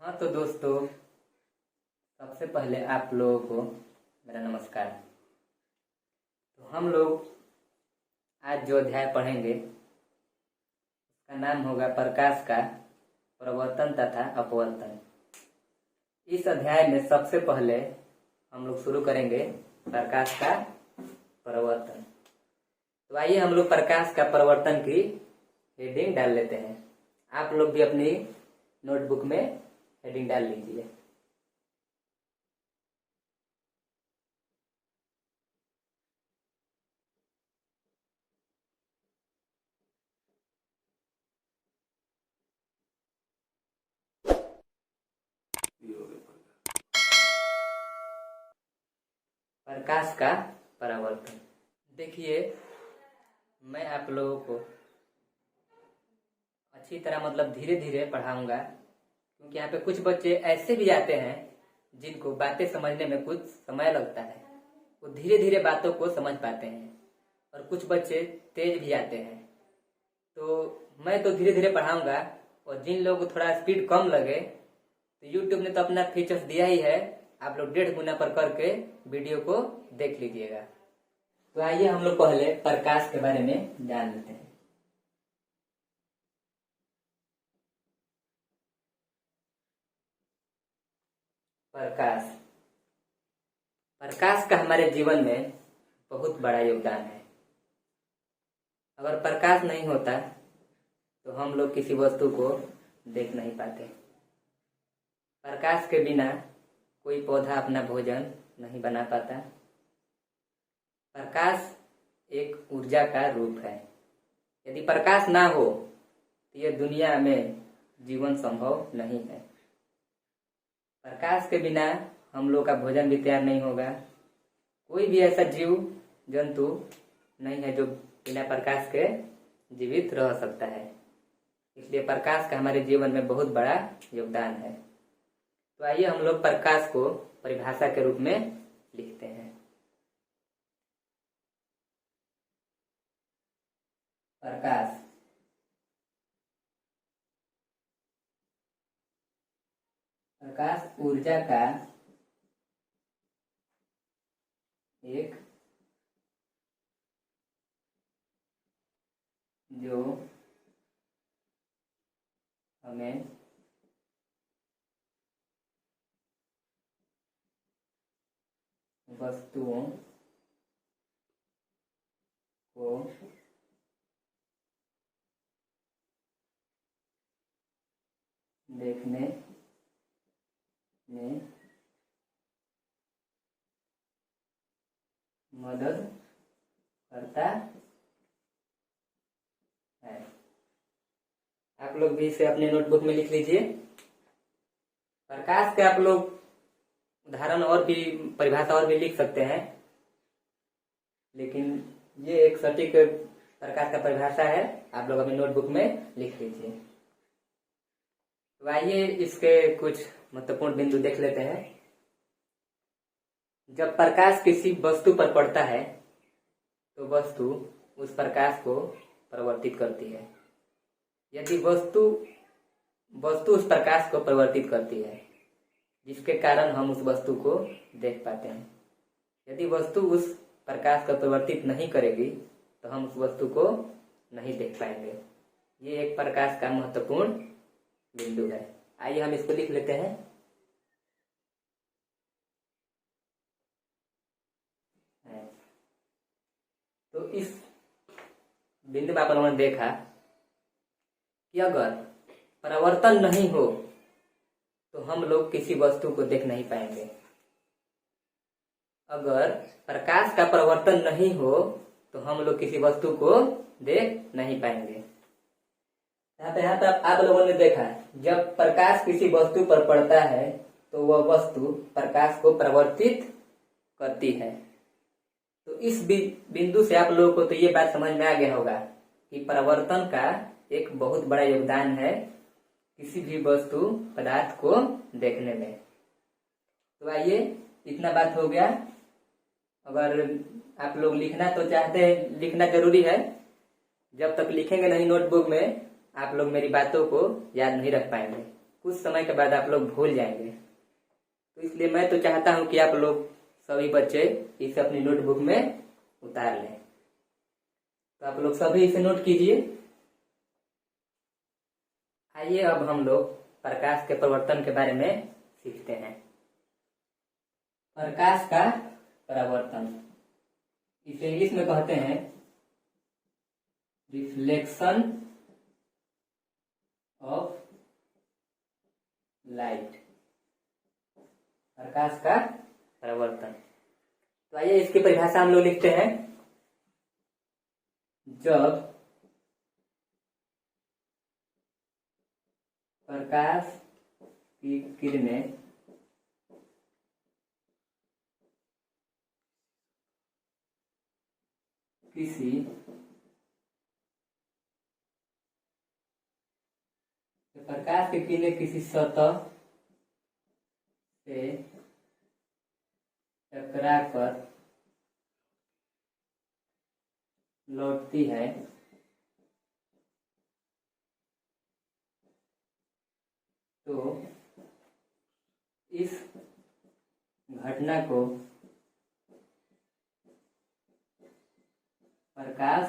हाँ तो दोस्तों, सबसे पहले आप लोगों को मेरा नमस्कार। तो हम लोग आज जो अध्याय पढ़ेंगे उसका नाम होगा प्रकाश का प्रवर्तन तथा अपवर्तन। इस अध्याय में सबसे पहले हम लोग शुरू करेंगे प्रकाश का प्रवर्तन। तो आइए हम लोग प्रकाश का प्रवर्तन की हेडिंग डाल लेते हैं। आप लोग भी अपनी नोटबुक में हेडिंग डाल लीजिए। प्रकाश का परावर्तन। देखिए, मैं आप लोगों को अच्छी तरह धीरे धीरे पढ़ाऊंगा, क्योंकि यहाँ पे कुछ बच्चे ऐसे भी आते हैं जिनको बातें समझने में कुछ समय लगता है। वो धीरे धीरे बातों को समझ पाते हैं, और कुछ बच्चे तेज भी आते हैं। तो मैं तो धीरे धीरे पढ़ाऊंगा, और जिन लोगों को थोड़ा स्पीड कम लगे तो यूट्यूब ने तो अपना फीचर्स दिया ही है, आप लोग 1.5 गुना पर करके वीडियो को देख लीजिएगा। तो आइए हम लोग पहले प्रकाश के बारे में जान लेते हैं। प्रकाश प्रकाश का हमारे जीवन में बहुत बड़ा योगदान है। अगर प्रकाश नहीं होता तो हम लोग किसी वस्तु को देख नहीं पाते। प्रकाश के बिना कोई पौधा अपना भोजन नहीं बना पाता। प्रकाश एक ऊर्जा का रूप है। यदि प्रकाश ना हो तो यह दुनिया में जीवन संभव नहीं है। प्रकाश के बिना हम लोग का भोजन भी तैयार नहीं होगा। कोई भी ऐसा जीव जंतु नहीं है जो बिना प्रकाश के जीवित रह सकता है। इसलिए प्रकाश का हमारे जीवन में बहुत बड़ा योगदान है। तो आइए हम लोग प्रकाश को परिभाषा के रूप में लिखते हैं। प्रकाश प्रकाश ऊर्जा का एक जो हमें वस्तुओं को देखने में मदद करता है। आप लोग भी इसे अपने नोटबुक में लिख लीजिए। प्रकाश के आप लोग उदाहरण और भी, परिभाषा और भी लिख सकते हैं, लेकिन ये एक सटीक प्रकाश का परिभाषा है। आप लोग अपने नोटबुक में लिख लीजिए। तो आइए इसके कुछ महत्वपूर्ण बिंदु देख लेते हैं। जब प्रकाश किसी वस्तु पर पड़ता है तो वस्तु उस प्रकाश को परिवर्तित करती है। यदि वस्तु उस प्रकाश को परिवर्तित करती है, जिसके कारण हम उस वस्तु को देख पाते हैं। यदि वस्तु उस प्रकाश को परिवर्तित नहीं करेगी तो हम उस वस्तु को नहीं देख पाएंगे। ये एक प्रकाश का महत्वपूर्ण बिंदु है। आइए हम इसको लिख लेते हैं। तो इस बिंदु में आप लोगों ने देखा कि अगर परावर्तन नहीं हो तो हम लोग किसी वस्तु को देख नहीं पाएंगे। अगर प्रकाश का परावर्तन नहीं हो तो हम लोग किसी वस्तु को देख नहीं पाएंगे। यहाँ पे आप लोगों ने देखा, जब प्रकाश किसी वस्तु पर पड़ता है तो वह वस्तु प्रकाश को परिवर्तित करती है। तो इस बिंदु से आप लोगों को तो ये बात समझ में आ गया होगा कि परावर्तन का एक बहुत बड़ा योगदान है किसी भी वस्तु पदार्थ को देखने में। तो आइए, इतना बात हो गया। अगर आप लोग लिखना तो चाहते हैं, लिखना जरूरी है। जब तक लिखेंगे नहीं नोटबुक में, आप लोग मेरी बातों को याद नहीं रख पाएंगे। कुछ समय के बाद आप लोग भूल जाएंगे। तो इसलिए मैं तो चाहता हूं कि आप लोग सभी बच्चे इसे अपनी नोटबुक में उतार लें। तो आप लोग सभी इसे नोट कीजिए। आइए अब हम लोग प्रकाश के प्रवर्तन के बारे में सीखते हैं। प्रकाश का परावर्तन, इसे इंग्लिश में कहते हैं रिफ्लेक्शन ऑफ लाइट, प्रकाश का परावर्तन। तो आइए इसकी परिभाषा हम लोग लिखते हैं। जब प्रकाश की किरणें किसी प्रकाश की किरणें किसी सतह से टकराकर लौटती है तो इस घटना को प्रकाश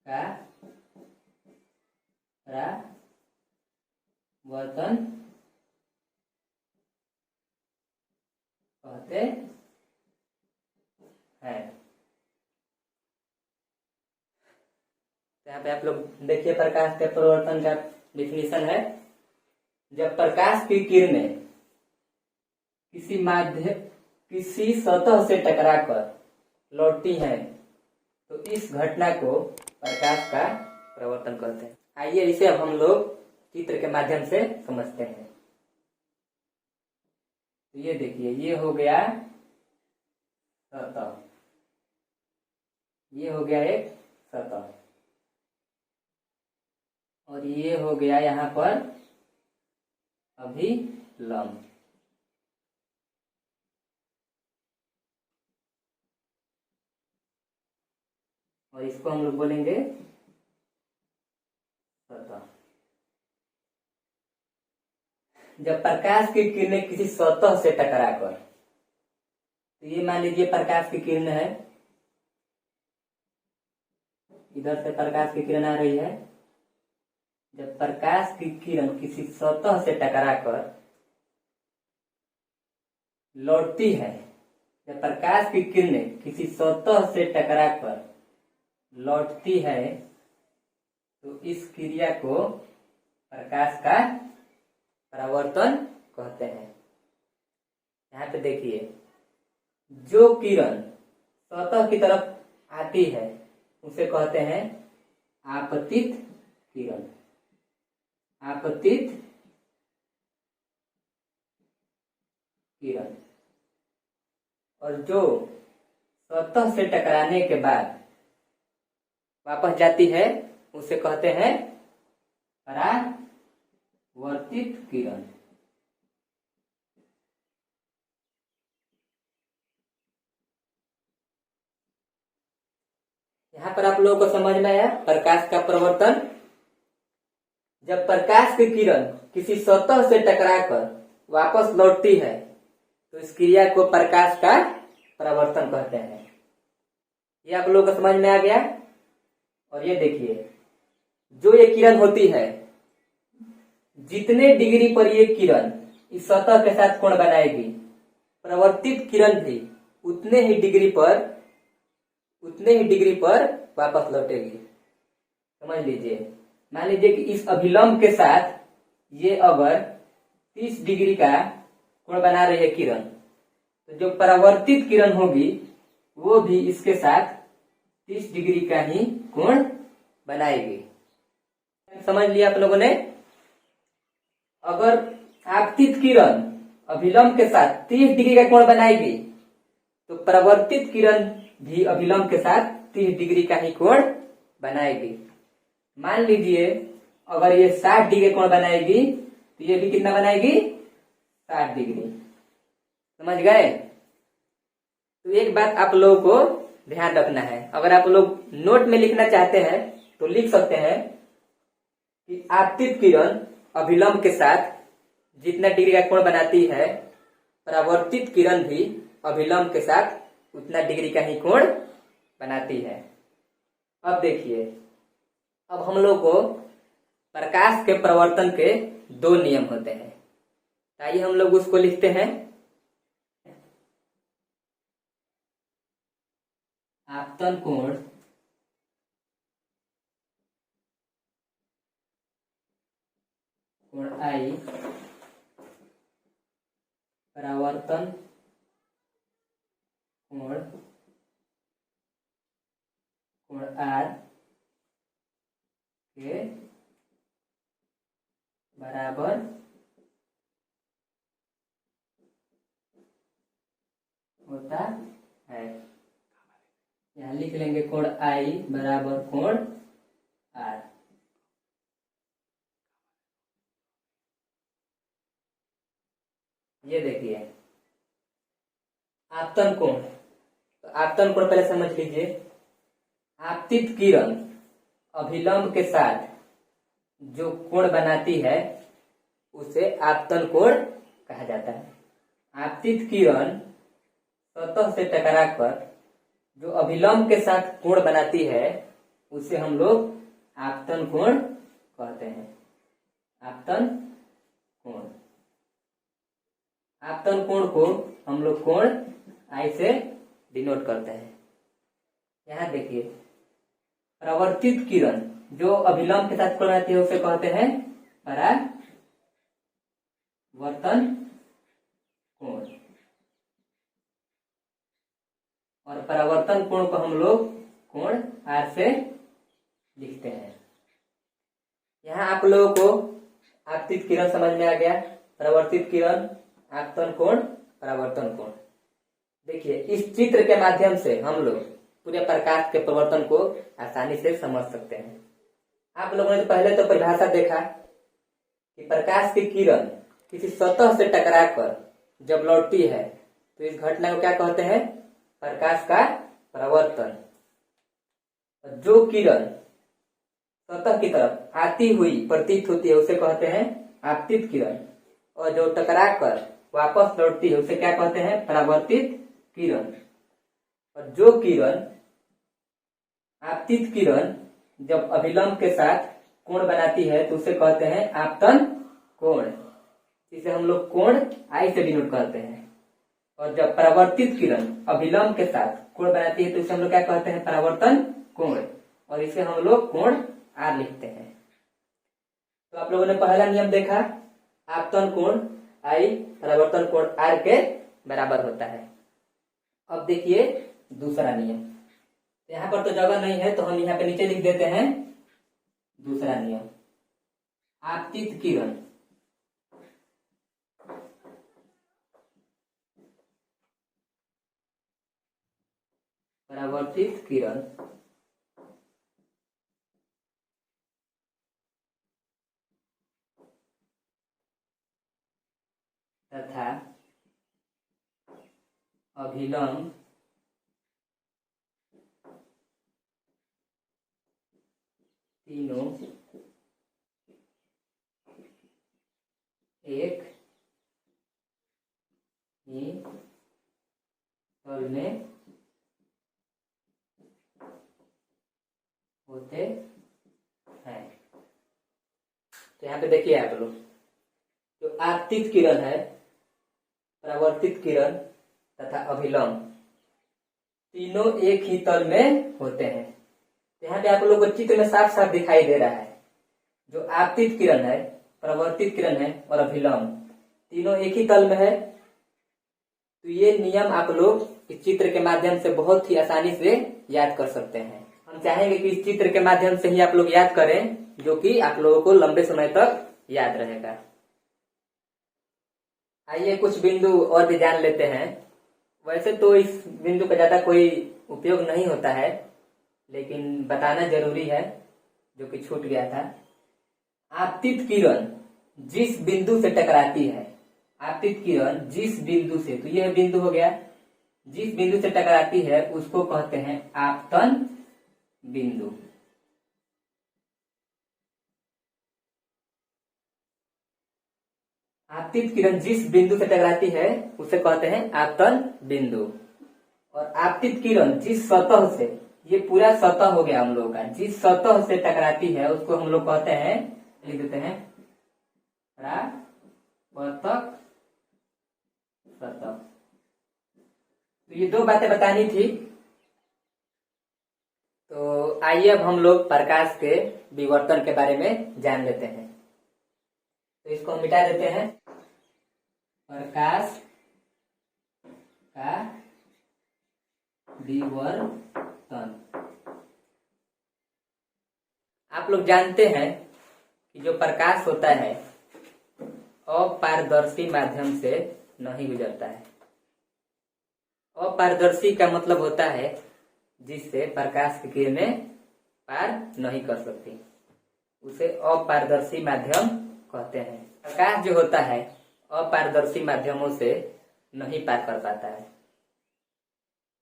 का परावर्तन कहते हैं। यहाँ पे आप लोग देखिए, प्रकाश के परावर्तन का डिफिनीशन है। जब प्रकाश की किरणें किसी सतह से टकराकर लौटती हैं तो इस घटना को प्रकाश का परावर्तन कहते हैं। आइए इसे अब हम लोग चित्र के माध्यम से समझते हैं। तो ये देखिए, ये हो गया सतह, ये हो गया एक सतह, और ये हो गया यहाँ पर अभिलंब। और इसको हम लोग बोलेंगे सतह। जब प्रकाश की किरणें किसी सतह से टकराकर, तो ये मान लीजिए प्रकाश की किरण है, इधर से प्रकाश की किरण आ रही है। जब प्रकाश की किरण किसी सतह से टकराकर लौटती है, जब प्रकाश की किरणें किसी सतह से टकराकर लौटती है तो इस क्रिया को प्रकाश का परावर्तन कहते हैं। यहाँ पे देखिए, जो किरण सतह की तरफ आती है उसे कहते हैं आपतित किरण, आपतित किरण। और जो सतह से टकराने के बाद वापस जाती है उसे कहते हैं परावर्तित किरण। यहाँ पर आप लोगों को समझ में आया प्रकाश का प्रवर्तन। जब प्रकाश की किरण किसी सतह से टकराकर वापस लौटती है तो इस क्रिया को प्रकाश का परावर्तन कहते हैं। ये आप लोगों को समझ में आ गया। और ये देखिए, जो ये किरण होती है, जितने डिग्री पर ये किरण इस सतह के साथ कोण बनाएगी, परावर्तित किरण भी उतने ही डिग्री पर वापस लौटेगी। समझ लीजिए, मान लीजिए कि इस अभिलंब के साथ ये अगर 30 डिग्री का कोण बना रही है किरण, तो जो परावर्तित किरण होगी वो भी इसके साथ 30 डिग्री का ही कोण बनाएगी। समझ लिया आप लोगों ने। अगर आपतित किरण अभिलंब के साथ 30 डिग्री का कोण बनाएगी तो परावर्तित किरण भी अभिलंब के साथ 30 डिग्री का ही कोण बनाएगी। मान लीजिए अगर ये 60 डिग्री कोण बनाएगी तो ये भी कितना बनाएगी? 60 डिग्री। समझ गए? तो एक बात आप लोगों को ध्यान रखना है। अगर आप लोग नोट में लिखना चाहते हैं तो लिख सकते हैं कि आपतित किरण अभिलंब के साथ जितना डिग्री का कोण बनाती है, परावर्तित किरण भी अभिलंब के साथ उतना डिग्री का ही कोण बनाती है। अब देखिए, अब हम लोग को प्रकाश के प्रवर्तन के दो नियम होते हैं। आइए हम लोग उसको लिखते हैं। आपतन कोण कोण आई, परावर्तन कोण कोण आर के बराबर होता है। यहाँ लिख लेंगे कोण आई बराबर कोण आर। ये देखिए आपतन कोण, तो आपतन कोण पहले समझ लीजिए। आपतित किरण अभिलंब के साथ जो कोण बनाती है उसे आपतन कोण कहा जाता है। आपतित किरण सतह से टकराकर जो अभिलंब के साथ कोण बनाती है उसे हम लोग आपतन कोण कहते हैं। आपतन कोण, आपतन कोण को हम लोग कोण आई से डिनोट करते हैं। यहाँ देखिए, परावर्तित किरण जो अभिलंब के साथ कोण बनाती है उसे कहते हैं परावर्तन कोण, और परावर्तन कोण को हम लोग कोण आर से लिखते हैं। यहाँ आप लोगों को आपतित किरण समझ में आ गया, परावर्तित किरण, आपतन कोण, परावर्तन कोण। देखिए, इस चित्र के माध्यम से हम लोग पूरे प्रकाश के प्रवर्तन को आसानी से समझ सकते हैं। आप लोगों ने पहले तो परिभाषा देखा कि प्रकाश की किरण किसी सतह से टकराकर जब लौटती है तो इस घटना को क्या कहते हैं? प्रकाश का प्रवर्तन। जो किरण सतह की तरफ आती हुई प्रतीत होती है उसे कहते हैं आपतित किरण, और जो टकराकर वापस लौटती है उसे क्या कहते हैं? परावर्तित किरण। और जो किरण आपतित किरण जब अभिलंब के साथ कोण बनाती है तो उसे कहते हैं आपतन कोण। इसे हम लोग कोण आई से डिनोट करते हैं। और जब परावर्तित किरण अभिलंब के साथ कोण बनाती है तो इसे हम लोग क्या कहते हैं? परावर्तन कोण, और इसे हम लोग कोण आर लिखते हैं। तो आप लोगों ने पहला नियम देखा, आपतन कोण आई परावर्तन कोण आर के बराबर होता है। अब देखिए दूसरा नियम। यहाँ पर तो जगह नहीं है तो हम यहाँ पे नीचे लिख देते हैं दूसरा नियम। आपतित किरण परावर्तित किरण तथा अभिलंब तीनों एक ही तल में होते हैं। तो यहाँ पे देखिए आप लोग, जो आपतित किरण है, परावर्तित किरण तथा अभिलंब तीनों एक ही तल में होते हैं। यहाँ पे आप लोग को चित्र में साफ साफ दिखाई दे रहा है, जो आपतित किरण है, परावर्तित किरण है और अभिलंब तीनों एक ही तल में है। तो ये नियम आप लोग इस चित्र के माध्यम से बहुत ही आसानी से याद कर सकते हैं। हम चाहेंगे कि इस चित्र के माध्यम से ही आप लोग याद करें, जो कि आप लोगों को लंबे समय तक याद रहेगा। आइए कुछ बिंदु और भी जान लेते हैं। वैसे तो इस बिंदु का ज्यादा कोई उपयोग नहीं होता है, लेकिन बताना जरूरी है, जो कि छूट गया था। आपतित किरण जिस बिंदु से टकराती है, आपतित किरण जिस बिंदु से, तो यह बिंदु हो गया, जिस बिंदु से टकराती है उसको कहते हैं आपतन बिंदु। आपतित किरण जिस बिंदु से टकराती है उसे कहते हैं आपतन बिंदु। और आपतित किरण जिस सतह से, ये पूरा सतह हो गया हम लोगों का, जिस सतह से टकराती है उसको हम लोग कहते हैं, लिख देते हैं परावर्तक सतह। तो ये दो बातें बतानी थी। तो आइए अब हम लोग प्रकाश के विवर्तन के बारे में जान लेते हैं। तो इसको हम मिटा देते हैं। प्रकाश का विवर्तन। आप लोग जानते हैं कि जो प्रकाश होता है अपारदर्शी माध्यम से नहीं गुजरता है। अपारदर्शी का मतलब होता है जिससे प्रकाश की किरणें पार नहीं कर सकती, उसे अपारदर्शी माध्यम कहते हैं। प्रकाश जो होता है अपारदर्शी माध्यमों से नहीं पार कर पाता है।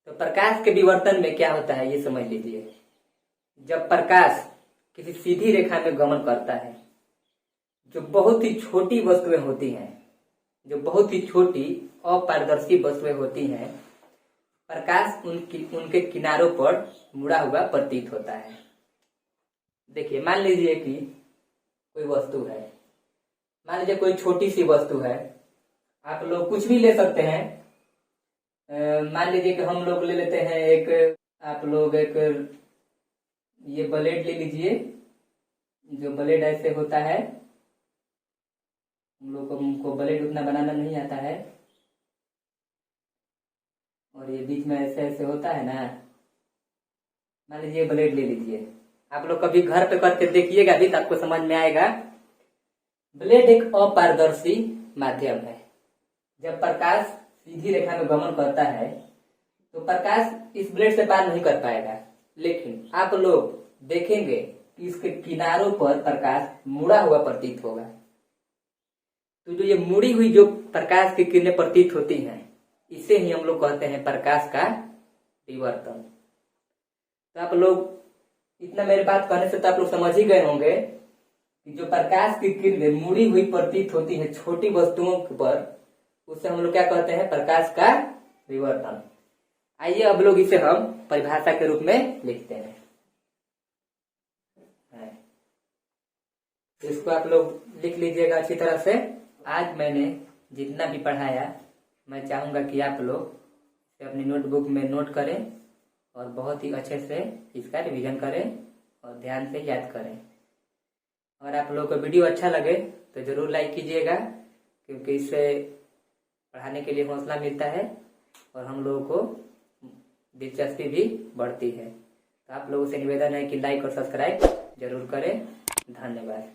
तो प्रकाश के विवर्तन में क्या होता है ये समझ लीजिए। जब प्रकाश किसी सीधी रेखा में गमन करता है, जो बहुत ही छोटी वस्तुएं होती हैं, जो बहुत ही छोटी अपारदर्शी वस्तुएं होती हैं, प्रकाश उनके किनारों पर मुड़ा हुआ प्रतीत होता है। देखिए, मान लीजिए कि कोई वस्तु है, मान लीजिए कोई छोटी सी वस्तु है, आप लोग कुछ भी ले सकते हैं। मान लीजिए कि हम लोग ले लेते हैं एक, आप लोग एक ये ब्लेड ले लीजिए, जो ब्लेड ऐसे होता है, हम लोग को ब्लेड उतना बनाना नहीं आता है, और ये बीच में ऐसे ऐसे होता है ना। मान लीजिए ब्लेड ले लीजिए, आप लोग कभी घर पे करके देखिएगा भी तो आपको समझ में आएगा। ब्लेड एक अपारदर्शी माध्यम है। जब प्रकाश सीधी रेखा में गमन करता है तो प्रकाश इस ब्लेड से पार नहीं कर पाएगा, लेकिन आप लोग देखेंगे कि इसके किनारों पर प्रकाश मुड़ा हुआ प्रतीत होगा। तो जो ये मुड़ी हुई जो प्रकाश की किरणें प्रतीत होती हैं, इसे ही हम लोग कहते हैं प्रकाश का विवर्तन। तो आप लोग इतना मेरे बात कहने से तो आप लोग समझ ही गए होंगे कि जो प्रकाश की किरणें मुड़ी हुई प्रतीत होती है छोटी वस्तुओं पर, उसे हम लोग क्या कहते हैं, प्रकाश का विवर्तन। आइए अब लोग इसे हम परिभाषा के रूप में लिखते हैं। इसको आप लोग लिख लीजिएगा अच्छी तरह से। आज मैंने जितना भी पढ़ाया, मैं चाहूंगा कि आप लोग अपनी नोटबुक में नोट करें और बहुत ही अच्छे से इसका रिवीजन करें और ध्यान से याद करें। और आप लोगों को वीडियो अच्छा लगे तो जरूर लाइक कीजिएगा, क्योंकि इससे पढ़ाने के लिए हौसला मिलता है और हम लोगों को दिलचस्पी भी बढ़ती है। तो आप लोगों से निवेदन है कि लाइक और सब्सक्राइब जरूर करें। धन्यवाद।